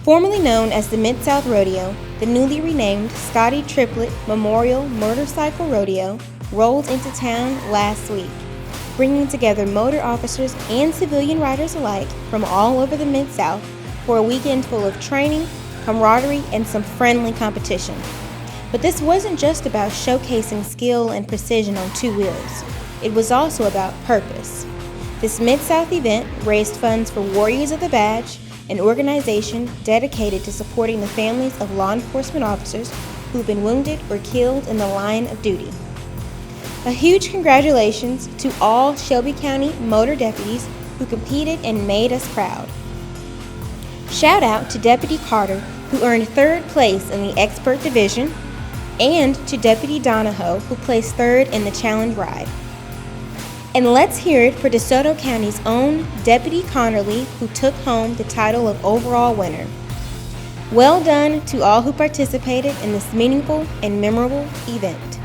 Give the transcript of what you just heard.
Formerly known as the Mid-South Rodeo, the newly renamed Scotty Triplett Memorial Motorcycle Rodeo rolled into town last week, bringing together motor officers and civilian riders alike from all over the Mid-South for a weekend full of training, camaraderie, and some friendly competition. But this wasn't just about showcasing skill and precision on two wheels. It was also about purpose. This Mid-South event raised funds for Warriors of the Badge, an organization dedicated to supporting the families of law enforcement officers who've been wounded or killed in the line of duty. A huge congratulations to all Shelby County motor deputies who competed and made us proud. Shout out to Deputy Carter, who earned third place in the Expert Division, and to Deputy Donahoe, who placed third in the Challenge Ride. And let's hear it for DeSoto County's own Deputy Connerly, who took home the title of overall winner. Well done to all who participated in this meaningful and memorable event.